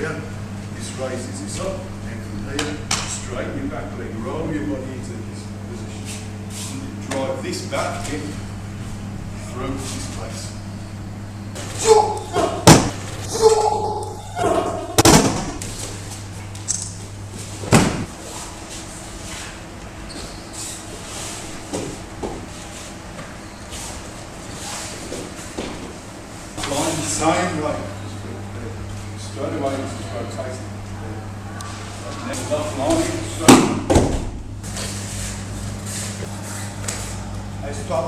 here, this raises this up, and from here, straighten your back leg, roll your body into this position. And drive this back in through this place. Line the same way. Straight away, just rotating. Next up, lining, straight. Hey, stop.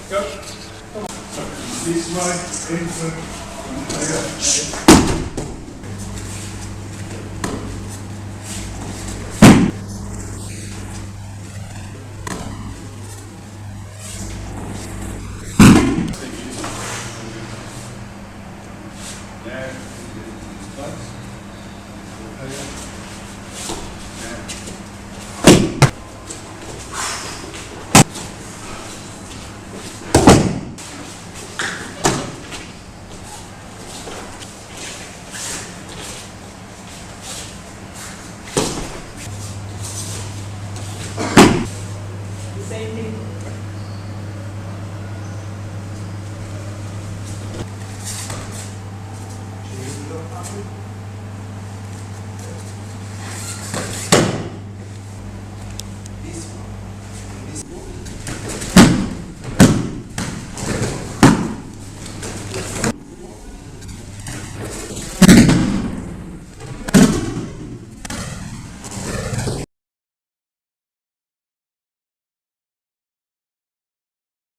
Go. Come on. So, this way, into, there. There. Place. Same thing. There.